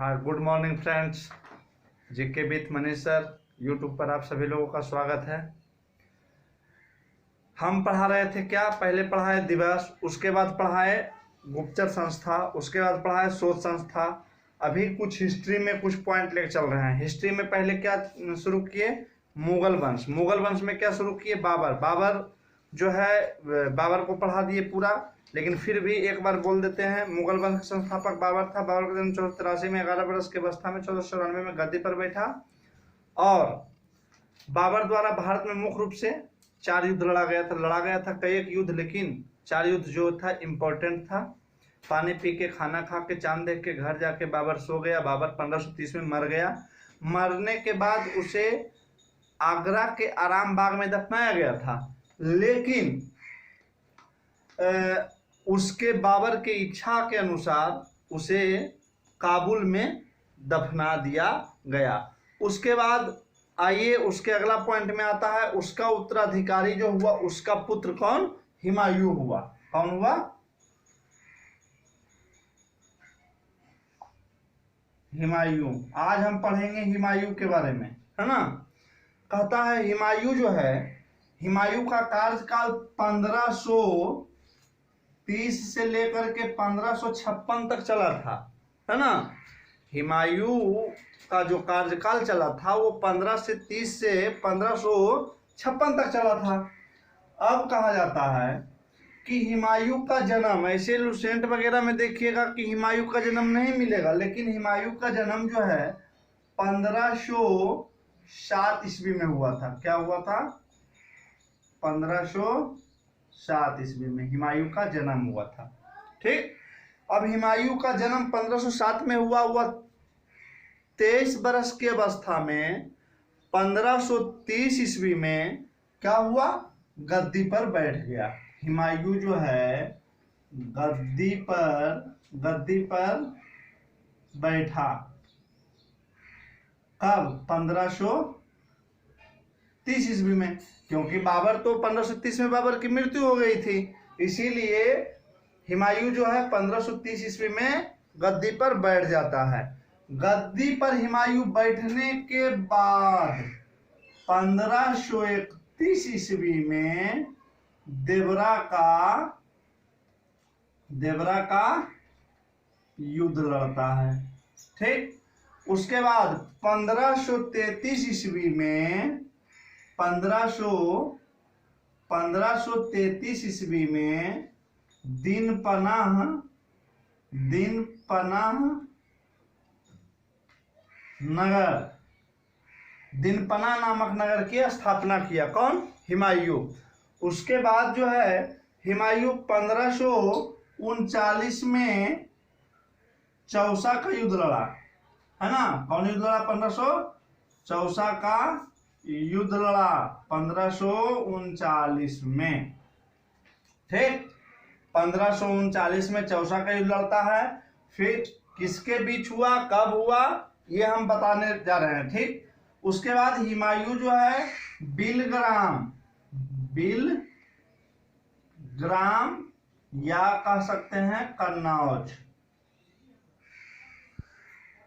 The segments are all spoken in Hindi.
हाँ, good morning friends. GK with Manish sir YouTube पर आप सभी लोगों का स्वागत है। हम पढ़ा रहे थे क्या, पहले पढ़ाए दिवस, उसके बाद पढ़ाए गुप्तचर संस्था, उसके बाद पढ़ाए शोध संस्था। अभी कुछ हिस्ट्री में कुछ पॉइंट लेकर चल रहे हैं। हिस्ट्री में पहले क्या शुरू किए, मुगल वंश। मुगल वंश में क्या शुरू किए, बाबर जो है बाबर को पढ़ा दिए पूरा, लेकिन फिर भी एक बार बोल देते हैं। मुगल वंश का संस्थापक बाबर था। बाबर का जन्म 1483 में 11 वर्ष के अवस्था में 1494 में गद्दी पर बैठा। और बाबर द्वारा भारत में मुख्य रूप से 4 युद्ध लड़ा गया था कई एक युद्ध, लेकिन 4 युद्ध जो था इम्पोर्टेंट था। पानी पी के खाना खा के चांद देख के घर जाके बाबर सो गया। बाबर 1530 में मर गया। मरने के बाद उसे आगरा के आराम बाग में दफनाया गया था, लेकिन उसके बाबर के इच्छा के अनुसार उसे काबुल में दफना दिया गया। उसके बाद आइए उसके अगला पॉइंट में आता है, उसका उत्तराधिकारी जो हुआ उसका पुत्र कौन, हुमायूं हुआ। कौन हुआ, हुमायूं। आज हम पढ़ेंगे हुमायूं के बारे में, है ना। कहता है हुमायूं जो है, हुमायूं का कार्यकाल 1530 से लेकर के 1556 तक चला था, है ना। हुमायूं का जो कार्यकाल चला था वो 1530 से 1556 तक चला था। अब कहा जाता है कि हुमायूं का जन्म, ऐसे लुसेंट वगैरह में देखिएगा कि हुमायूं का जन्म नहीं मिलेगा, लेकिन हुमायूं का जन्म जो है 1507 ईस्वी में हुआ था। क्या हुआ था, 1507 ईस्वी में हुमायूं का जन्म हुआ था। ठीक। अब हुमायूं का जन्म 1507 में हुआ 23 वर्ष की अवस्था में 1530 ईस्वी में क्या हुआ, गद्दी पर बैठ गया। हुमायूं जो है गद्दी पर बैठा। कब, 1530 ईस्वी में, क्योंकि बाबर तो 1530 में बाबर की मृत्यु हो गई थी, इसीलिए हुमायूं जो है 1530 ईस्वी में गद्दी पर बैठ जाता है। गद्दी पर हुमायूं बैठने के बाद 1531 ईस्वी में देवरा का युद्ध लड़ता है। ठीक। उसके बाद 1533 ईस्वी में 1533 ईस्वी में दिन पनाह नामक नगर की स्थापना किया। कौन, हुमायूं। उसके बाद जो है हुमायूं 1539 में चौसा का युद्ध लड़ा, है ना। कौन युद्ध लड़ा, 1534 का युद्ध लड़ा 1539 में। ठीक। 1539 में चौसा का युद्ध लड़ता है। फिर किसके बीच हुआ, कब हुआ, ये हम बताने जा रहे हैं। ठीक। उसके बाद हुमायूं जो है बिलग्राम या कह सकते हैं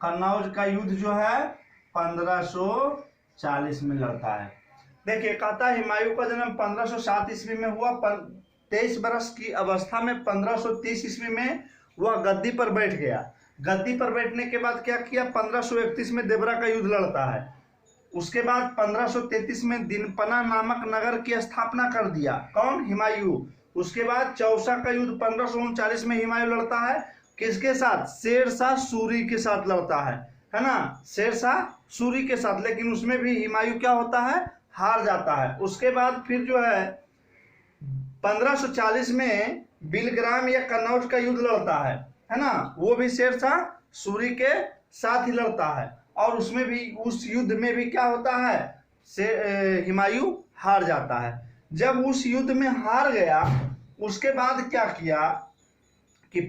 कन्नौज का युद्ध जो है 1540 में लड़ता है। देखिए, कहता है हुमायूं का जन्म 1507 ईस्वी में हुआ। 23 वर्ष की अवस्था में 1530 ईस्वी में वह गद्दी पर बैठ गया। गद्दी पर बैठने के बाद क्या किया, 1531 में देवरा का युद्ध लड़ता है। उसके बाद 1533 में दिनपना नामक नगर की स्थापना कर दिया। कौन, हुमायूं। उसके बाद चौसा का युद्ध 1539 में हुमायूं लड़ता है। किसके साथ, शेरशाह सूरी के साथ लड़ता है ना, शेरशाह सूरी के साथ। लेकिन उसमें भी हुमायूं क्या होता है, हार जाता है। उसके बाद फिर जो है 1540 में बिलग्राम या कन्नौज का युद्ध लड़ता है ना, वो भी शेरशाह सूरी के साथ ही लड़ता है। और उसमें भी, उस युद्ध में भी क्या होता है, हुमायूं हार जाता है। जब उस युद्ध में हार गया, उसके बाद क्या किया कि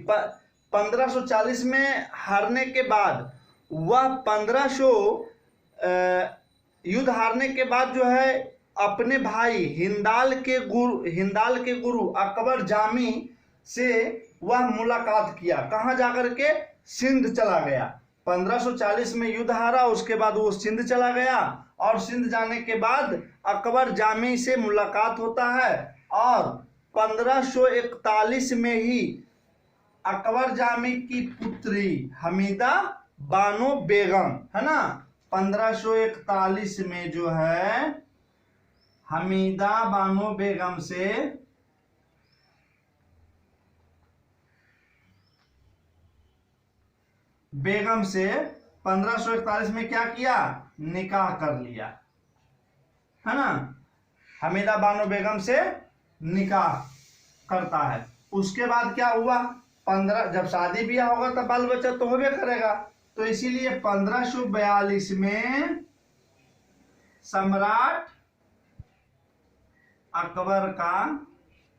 1540 में हारने के बाद वह 1500 युद्ध हारने के बाद जो है अपने भाई हिंदाल के गुरु अकबर जामी से वह मुलाकात किया। कहां जाकर के, सिंध चला गया। 1540 में युद्ध हारा, उसके बाद वो सिंध चला गया और सिंध जाने के बाद अकबर जामी से मुलाकात होता है और 1541 में ही अकबर जामी की पुत्री हमीदा बानो बेगम, है ना, 1541 में जो है हमीदा बानो बेगम से बेगम से 1541 में क्या किया, निकाह कर लिया, है ना, हमीदा बानो बेगम से निकाह करता है। उसके बाद क्या हुआ, 15 जब शादी ब्याह होगा तब बाल बच्चा तो होबे करेगा, तो इसीलिए 1542 में सम्राट अकबर का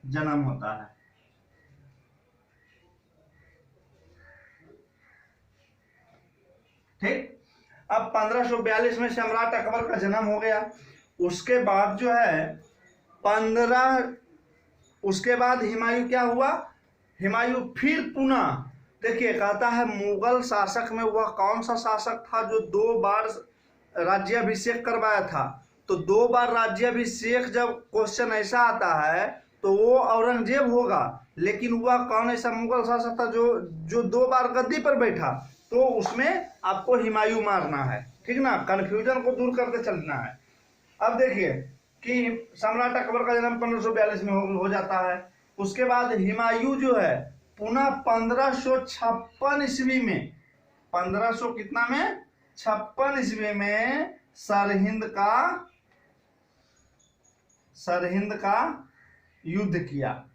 जन्म होता है। ठीक, अब 1542 में सम्राट अकबर का जन्म हो गया। उसके बाद जो है उसके बाद हुमायूं क्या हुआ, हुमायूं फिर पुनः, देखिए कहता है मुगल शासक में वह कौन सा शासक था जो 2 बार राज्याभिषेक करवाया था, तो 2 बार राज्याभिषेक जब क्वेश्चन ऐसा आता है तो वो औरंगजेब होगा, लेकिन वह कौन ऐसा मुगल शासक था जो 2 बार गद्दी पर बैठा, तो उसमें आपको हुमायूं मारना है, ठीक ना, कंफ्यूजन को दूर करके चलना है। अब देखिए कि सम्राट अकबर का जन्म 1542 में हो जाता है। उसके बाद हुमायूं जो है पुनः 1556 ईस्वी में, 1500 कितना में 56 ईस्वी में सरहिंद का युद्ध किया,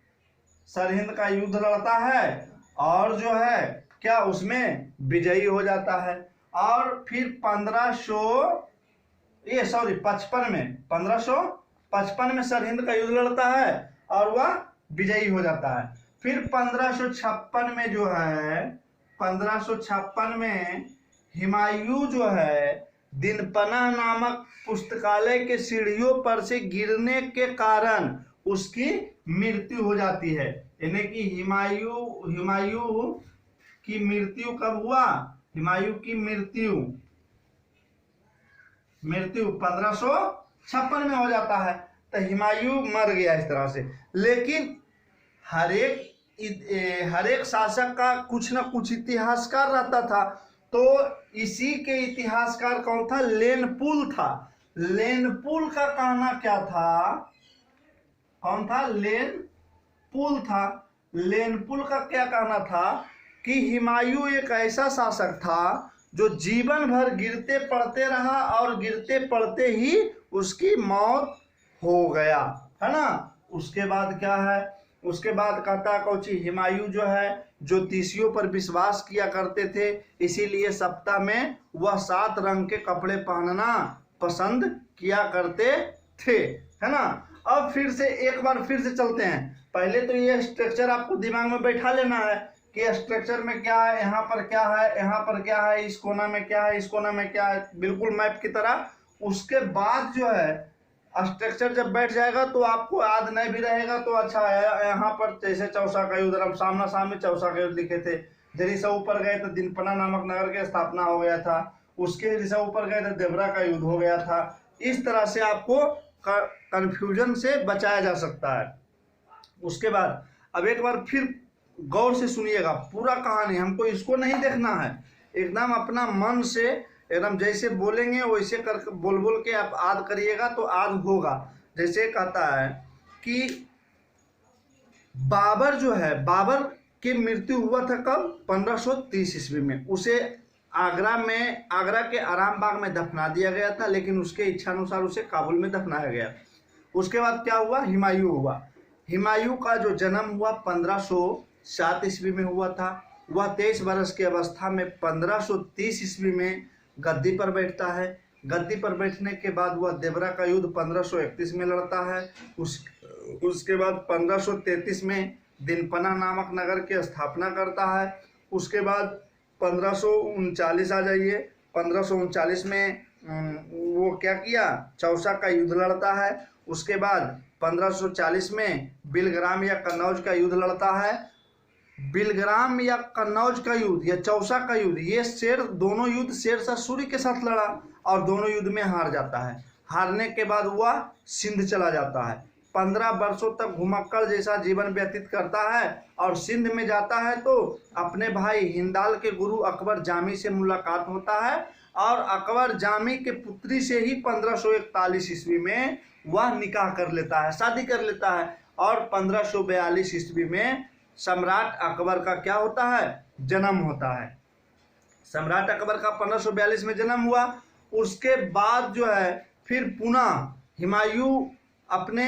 सरहिंद का युद्ध लड़ता है और जो है क्या उसमें विजयी हो जाता है। और फिर 1555 में सरहिंद का युद्ध लड़ता है और वह विजयी हो जाता है। फिर 1556 में जो है 1556 में हुमायूं जो है दिनपना नामक पुस्तकालय के सीढ़ियों पर से गिरने के कारण उसकी मृत्यु हो जाती है। यानी कि हुमायूं की मृत्यु कब हुआ, हुमायूं की मृत्यु 1556 में हो जाता है, तो हुमायूं मर गया इस तरह से। लेकिन हर एक शासक का कुछ ना कुछ इतिहासकार रहता था, तो इसी के इतिहासकार कौन था, लेनपुल था। लेनपुल का कहना क्या था, कौन था, लेनपुल था। लेनपुल का क्या कहना था कि हुमायूं एक ऐसा शासक था जो जीवन भर गिरते पड़ते रहा और गिरते पड़ते ही उसकी मौत हो गया, है ना। उसके बाद क्या है, उसके बाद कहता कौची, हुमायूं जो है ज्योतिषियों पर विश्वास किया करते थे, इसीलिए सप्ताह में वह 7 रंग के कपड़े पहनना पसंद किया करते थे, है ना। अब एक बार फिर से चलते हैं। पहले तो ये स्ट्रक्चर आपको दिमाग में बैठा लेना है कि स्ट्रक्चर में क्या है, यहाँ पर क्या है, यहाँ पर क्या है, इस कोना में क्या है, इस कोना में क्या है, बिल्कुल मैप की तरह। उसके बाद जो है स्ट्रक्चर जब बैठ जाएगा तो आपको याद नहीं भी रहेगा तो अच्छा है। यहाँ पर जैसे चौसा का युद्ध, हम सामना सामने चौसा का युद्ध लिखे थे। जरीसा ऊपर गए तो दिनपना नामक नगर की स्थापना हो गया था, उसके जरीसा ऊपर गए तो देवरा का युद्ध हो गया था। इस तरह से आपको कंफ्यूजन से बचाया जा सकता है। उसके बाद अब एक बार फिर गौर से सुनिएगा पूरा कहानी, हमको इसको नहीं देखना है, एकदम अपना मन से एकदम जैसे बोलेंगे वैसे कर बोल के आप याद करिएगा तो याद होगा। जैसे कहता है कि बाबर जो है, बाबर की मृत्यु हुआ था कब, 1530 ईस्वी में। उसे आगरा के आराम बाग में दफना दिया गया था, लेकिन उसके इच्छानुसार उसे काबुल में दफनाया गया। उसके बाद क्या हुआ, हुमायूं हुआ। हुमायूं का जो जन्म हुआ 1507 ईस्वी में हुआ था। वह 23 वर्ष की अवस्था में 1530 ईस्वी में गद्दी पर बैठता है। गद्दी पर बैठने के बाद वह देवरा का युद्ध 1531 में लड़ता है। उसके बाद 1533 में दिनपना नामक नगर की स्थापना करता है। उसके बाद 1539 आ जाइए, 1539 में वो क्या किया, चौसा का युद्ध लड़ता है। उसके बाद 1540 में बिलग्राम या कन्नौज का युद्ध लड़ता है। बिलग्राम या कन्नौज का युद्ध या चौसा का युद्ध, ये दोनों युद्ध शेरशाह सूरी के साथ लड़ा और दोनों युद्ध में हार जाता है। हारने के बाद वह सिंध चला जाता है। 15 वर्षों तक घुमक्कड़ जैसा जीवन व्यतीत करता है और सिंध में जाता है तो अपने भाई हिंदाल के गुरु अकबर जामी से मुलाकात होता है और अकबर जामी के पुत्री से ही 1541 ईस्वी में वह निकाह कर लेता है, शादी कर लेता है और 1542 ईस्वी में सम्राट अकबर का क्या होता है, जन्म होता है। सम्राट अकबर का 1542 में जन्म हुआ। उसके बाद जो है फिर पुनः हुमायूं अपने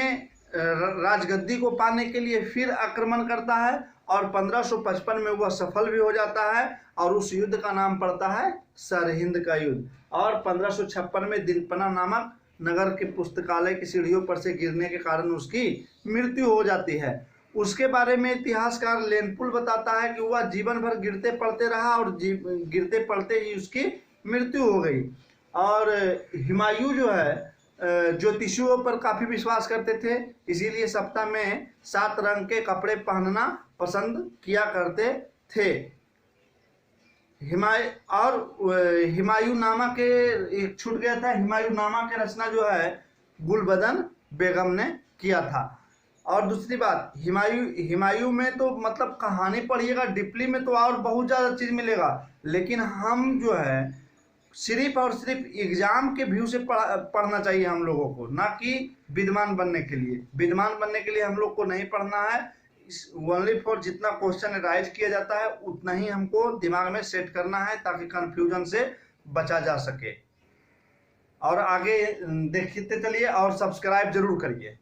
राजगद्दी को पाने के लिए फिर आक्रमण करता है और 1555 में वह सफल भी हो जाता है और उस युद्ध का नाम पड़ता है सरहिंद का युद्ध। और 1556 में दिलपना नामक नगर के पुस्तकालय की सीढ़ियों पर से गिरने के कारण उसकी मृत्यु हो जाती है। उसके बारे में इतिहासकार लेनपुल बताता है कि वह जीवन भर गिरते पड़ते रहा और गिरते पड़ते ही उसकी मृत्यु हो गई। और हुमायूं जो है ज्योतिषियों पर काफी विश्वास करते थे, इसीलिए सप्ताह में 7 रंग के कपड़े पहनना पसंद किया करते थे। हुमायूंनामा के एक छूट गया था, हुमायूंनामा की रचना जो है गुलबदन बेगम ने किया था। और दूसरी बात, हुमायूं में तो मतलब कहानी पढ़िएगा डीपली में तो और बहुत ज़्यादा चीज़ मिलेगा, लेकिन हम जो है सिर्फ और सिर्फ एग्जाम के व्यू से पढ़ना चाहिए हम लोगों को, ना कि विद्वान बनने के लिए। विद्वान बनने के लिए हम लोग को नहीं पढ़ना है, ओनली फॉर जितना क्वेश्चन राइज किया जाता है उतना ही हमको दिमाग में सेट करना है ताकि कंफ्यूजन से बचा जा सके। और आगे देखते चलिए और सब्सक्राइब जरूर करिए।